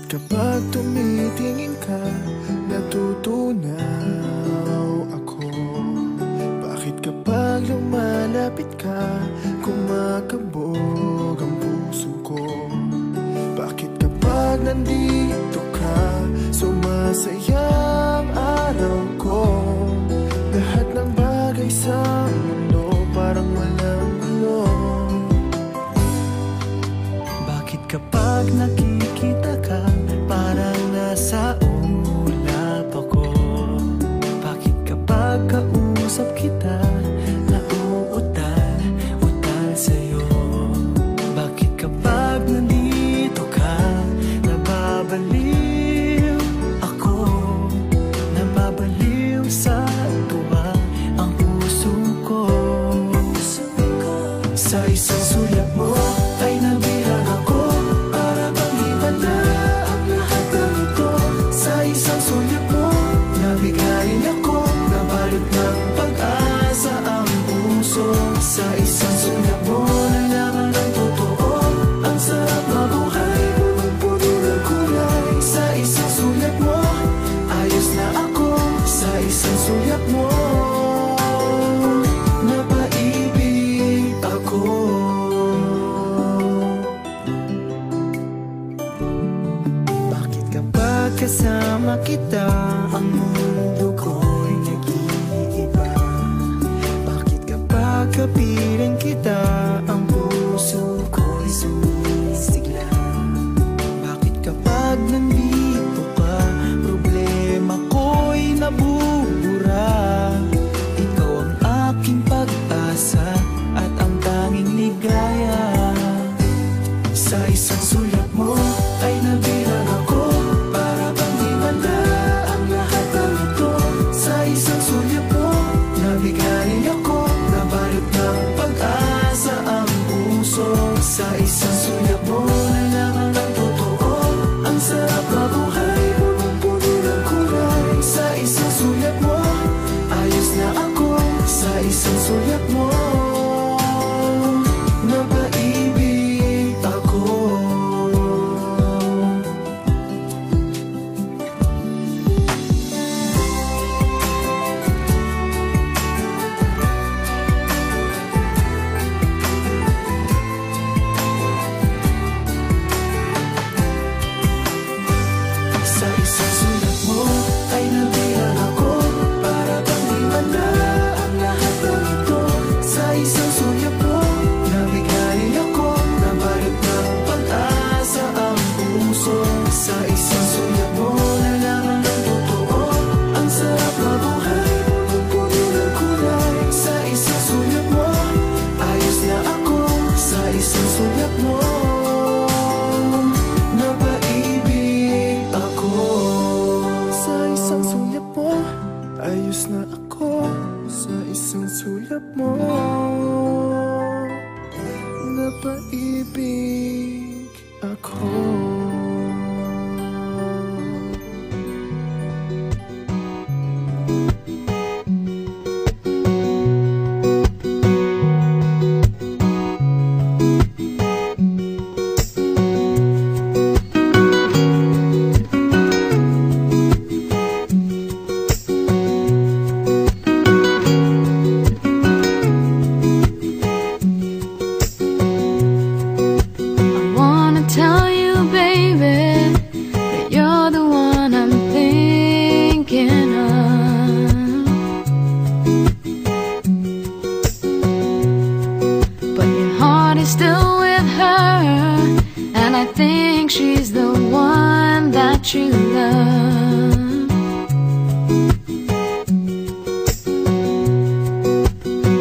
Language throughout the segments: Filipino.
kapag tumitingin ka, natutunaw ako? Bakit kapag lumalapit ka, kumakabog ang puso ko? Bakit kapag nandito ka, sumasaya ang araw ko? Lahat ng bagay sa mundo parang walang gulo. Bakit kapag nakikita ka, parang nasa ulap ako? Bakit kapag kausap kita, nauutal-utal sa'yo? Bakit kapag nandito ka, nababaliw ako? Nababaliw sa tuwa ang puso ko. Sa isang sulat mo ay nabihag ako, para bang iba na ang lahat ng ito. Sa isang sulat mo, nabigayin ako, nabalot ng pag-asa ang puso. Sa isang sulat mo, nalaman ng totoo, ang sarap mabuhay, punong-puno ng kulay. Sa isang sulat mo, ayos na ako. Sa isang sulat mo, napaibig ako. Bakit kapag kasama kita, ang mundo ko'y nag-iiba? Bakit kapag kapiling kita, ang puso ko'y sumisigla? Bakit kapag nandito ka, problema ko'y nabubura? Ikaw ang aking pag-asa at ang tanging ligaya. Sa isang sulat mo ay nabilang ako, para bang himanda ang lahat ng ito. Sa isang sulat mo, nabigayin ako, nabalot ng pag-asa ang puso. Sa isang sulat mo, nalaman ng totoo, ang sarap mabuhay, punong-puno ng kulay. Sa isang sulat mo, ayos na ako. Sa isang sulat mo, napaibig ako. Sa isang sulat mo ay nabilang ako, para bang himanda ang lahat ng ito. Sa isang sulat mo, nabigayin ako, nabalot ng pag-asa ang puso. Sa isang sulat mo, nalaman ng totoo, ang sarap mabuhay, punong-puno ng kulay. Sa isang sulat mo, ayos na ako. Sa isang sulat mo, napaibig ako. Sa isang sulat mo, ayos na ako. Sa isang sulat mo, napaibig ako. Tell you, baby, that you're the one I'm thinking of. But your heart is still with her, and I think she's the one that you love.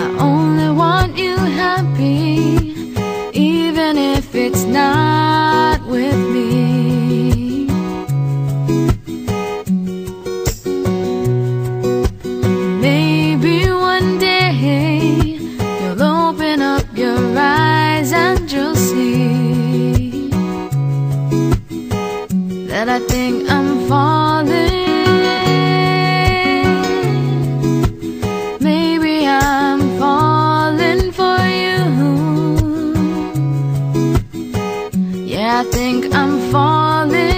I only want you happy, even if it's not with me. Maybe one day you'll open up your eyes and you'll see that I think I'm falling. Maybe I'm falling for you. Yeah, I think I'm falling.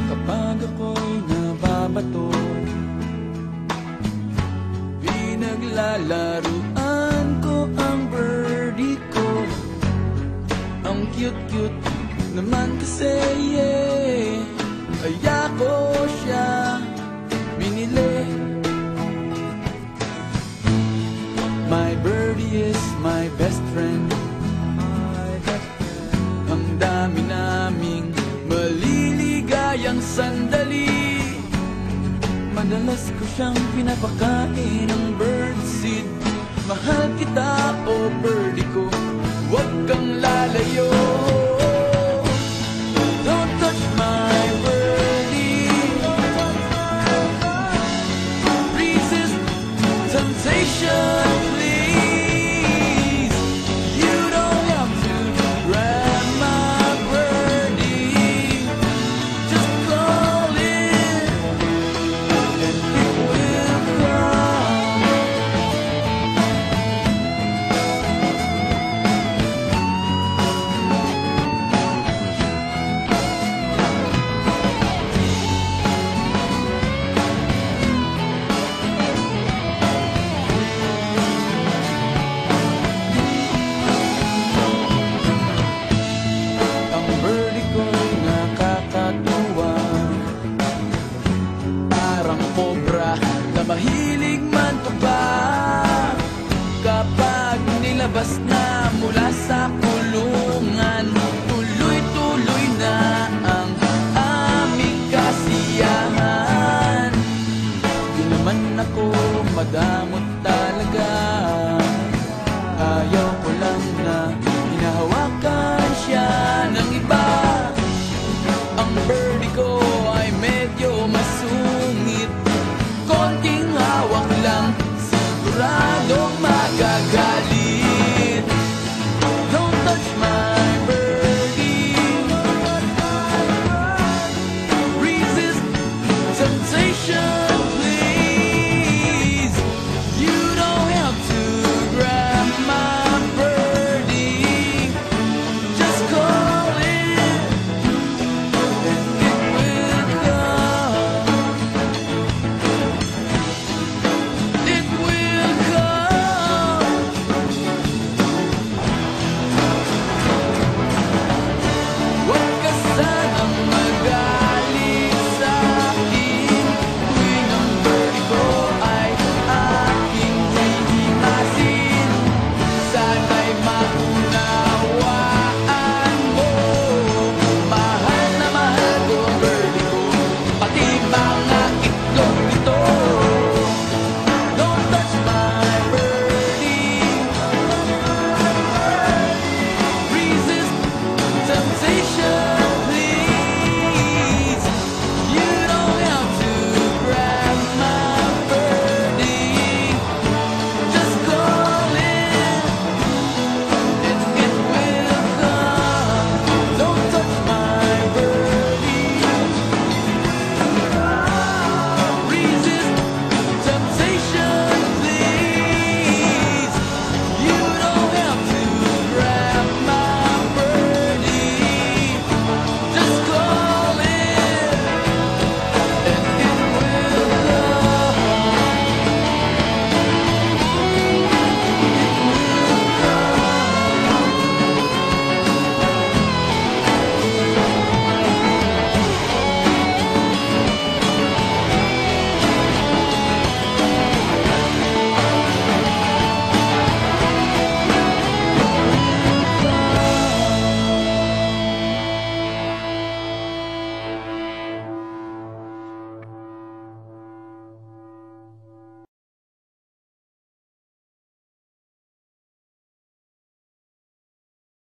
Kapag ako'y nababato, pinaglalaruan ko ang birdie ko. Ang cute-cute naman kasi, yeah. Kaya ko siya binili. My birdie is my best friend. Ang dami naming maliligayang sandali. Madalas ko siyang pinapakain ng birdseed. Mahal kita, oh birdie ko, huwag kang lalayo. Don't touch my birdie. Resist temptation, please. You don't have to grab my birdie. Just call it and it will come. Ang birdie ko'y nakakatuwa, parang cobra na mahilig mantupa. Kapag nilabas na mula sa kulungan, tuloy-tuloy na ang aming kasiyahan. Di naman ako madamot talaga.